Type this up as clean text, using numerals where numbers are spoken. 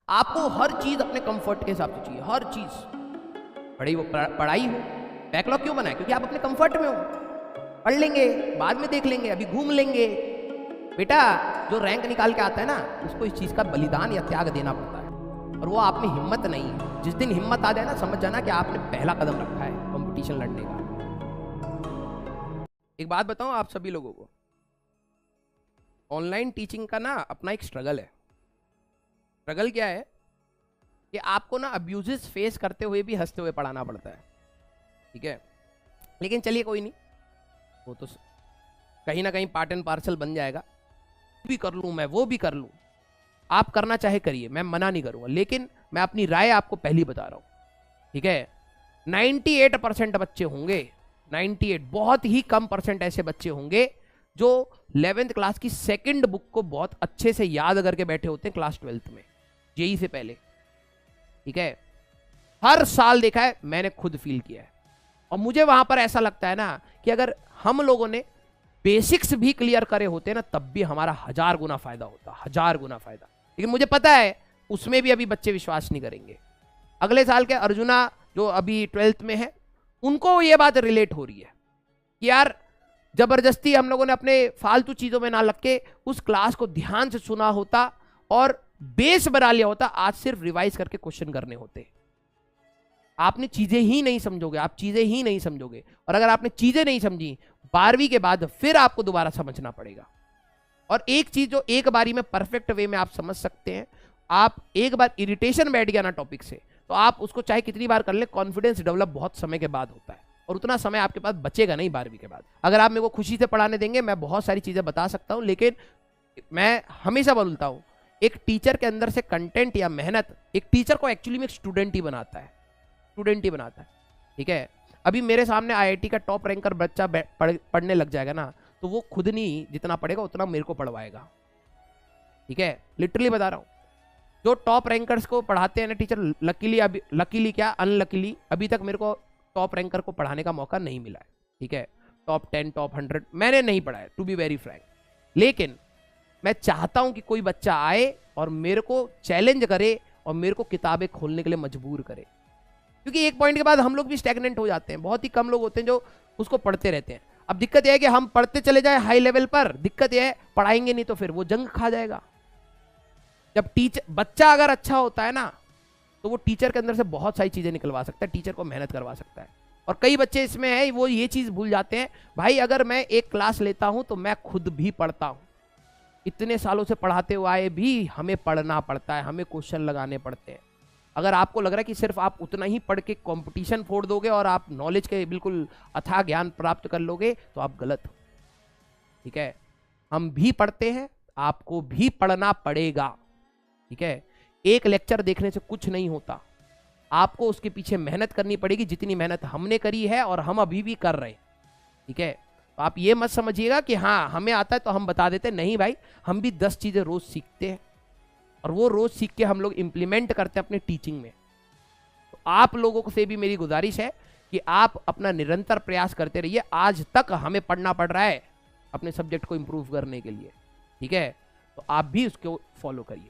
आपको हर चीज अपने कंफर्ट के हिसाब से चाहिए, हर चीज। पढ़ाई वो पढ़ाई हो, बैकलॉग क्यों बनाए? क्योंकि आप अपने कंफर्ट में हो। पढ़ लेंगे, बाद में देख लेंगे, अभी घूम लेंगे। बेटा जो रैंक निकाल के आता है ना, उसको इस चीज का बलिदान या त्याग देना पड़ता है, और वो आप में हिम्मत नहीं है। जिस दिन हिम्मत आ जाए ना, समझ जाना कि आपने पहला कदम रखा है कंपटीशन लड़ने का। एक बात बताऊं आप सभी लोगों को, ऑनलाइन टीचिंग का ना अपना एक स्ट्रगल है। स्ट्रगल क्या है कि आपको ना अब्यूजेस फेस करते हुए भी हंसते हुए पढ़ाना पड़ता है, ठीक है। लेकिन चलिए कोई नहीं, वो तो कहीं ना कहीं पार्ट एंड पार्सल बन जाएगा। भी कर लूं मैं, वो भी कर लूं, आप करना चाहे करिए, मैं मना नहीं करूंगा, लेकिन मैं अपनी राय आपको पहली बता रहा हूं, ठीक है। 98% बच्चे होंगे, 98, बहुत ही कम परसेंट ऐसे बच्चे होंगे जो 11th क्लास की सेकंड बुक को बहुत अच्छे से याद करके बैठे होते हैं क्लास 12th में, जेई से पहले, ठीक है। हर साल देखा है, मैंने खुद फील किया है। और मुझे वहां पर ऐसा लगता है ना कि अगर हम लोगों ने बेसिक्स भी क्लियर करे होते ना, तब भी हमारा 1000 गुना फायदा होता, 1000 गुना फायदा। लेकिन मुझे पता है उसमें भी अभी बच्चे विश्वास नहीं करेंगे। अगले साल के अर्जुना जो अभी 12th में है, उनको ये बात रिलेट हो रही है कि यार जबरदस्ती हम लोगों ने अपने फालतू चीजों में ना लग के उस क्लास को ध्यान से सुना होता और बेस बना लिया होता। आज सिर्फ रिवाइज करके क्वेश्चन करने होते। आपने चीजें ही नहीं समझोगे, आप चीजें ही नहीं समझोगे, और अगर आपने चीजें नहीं समझी 12वीं के बाद, फिर आपको दोबारा समझना पड़ेगा। और एक चीज जो एक बारी में परफेक्ट वे में आप समझ सकते हैं, आप एक बार इरिटेशन बैठ गया ना टॉपिक से, तो आप उसको चाहे कितनी बार कर ले, कॉन्फिडेंस डेवलप बहुत समय के बाद होता है, और उतना समय आपके पास बचेगा नहीं 12वीं के बाद। अगर आप मेरे को खुशी से पढ़ाने देंगे, मैं बहुत सारी चीजें बता सकता हूं, लेकिन मैं हमेशा बोलता हूं, एक टीचर के अंदर से कंटेंट या मेहनत एक टीचर को एक्चुअली में एक स्टूडेंट ही बनाता है, स्टूडेंट ही बनाता है, ठीक है। अभी मेरे सामने आईआईटी का टॉप रैंकर बच्चा पढ़ने लग जाएगा ना, तो वो खुद नहीं जितना पढ़ेगा उतना मेरे को पढ़वाएगा, ठीक है। लिटरली बता रहा हूं, जो टॉप रैंकर्स को पढ़ाते हैं ना टीचर, लकीली क्या अनलकीली, अभी तक मेरे को टॉप रैंकर को पढ़ाने का मौका नहीं मिला है, ठीक है। टॉप 10 टॉप 100 मैंने नहीं पढ़ा है, टू बी वेरी फ्रैंक। लेकिन मैं चाहता हूं कि कोई बच्चा आए और मेरे को चैलेंज करे और मेरे को किताबें खोलने के लिए मजबूर करे, क्योंकि एक पॉइंट के बाद हम लोग भी स्टैग्नेंट हो जाते हैं। बहुत ही कम लोग होते हैं जो उसको पढ़ते रहते हैं। अब दिक्कत यह है कि हम पढ़ते चले जाए हाई लेवल पर, दिक्कत यह है पढ़ाएंगे नहीं तो फिर वो जंग खा जाएगा। जब बच्चा अगर अच्छा होता है ना, तो वो टीचर के अंदर से बहुत सारी चीजें निकलवा सकता है, टीचर को मेहनत करवा सकता है। और कई बच्चे इसमें है, वो ये चीज भूल जाते हैं, भाई अगर मैं एक क्लास लेता हूं तो मैं खुद भी पढ़ता हूं। इतने सालों से पढ़ाते हुए आए भी हमें पढ़ना पड़ता है, हमें क्वेश्चन लगाने पड़ते हैं। अगर आपको लग रहा है कि सिर्फ आप उतना ही पढ़ के कंपटीशन फोड़ दोगे और आप नॉलेज के बिल्कुल अथाह ज्ञान प्राप्त कर लोगे, तो आप गलत हो, ठीक है। हम भी पढ़ते हैं, आपको भी पढ़ना पड़ेगा, ठीक है। एक लेक्चर देखने से कुछ नहीं होता, आपको उसके पीछे मेहनत करनी पड़ेगी, जितनी मेहनत हमने करी है और हम अभी भी कर रहे हैं, ठीक है। तो आप ये मत समझिएगा कि हाँ हमें आता है तो हम बता देते, नहीं भाई, हम भी 10 चीजें रोज सीखते हैं और वो रोज सीख के हम लोग इंप्लीमेंट करते हैं अपने टीचिंग में। तो आप लोगों से भी मेरी गुजारिश है कि आप अपना निरंतर प्रयास करते रहिए। आज तक हमें पढ़ना पड़ रहा है अपने सब्जेक्ट को इंप्रूव करने के लिए, ठीक है। तो आप भी उसको फॉलो करिए।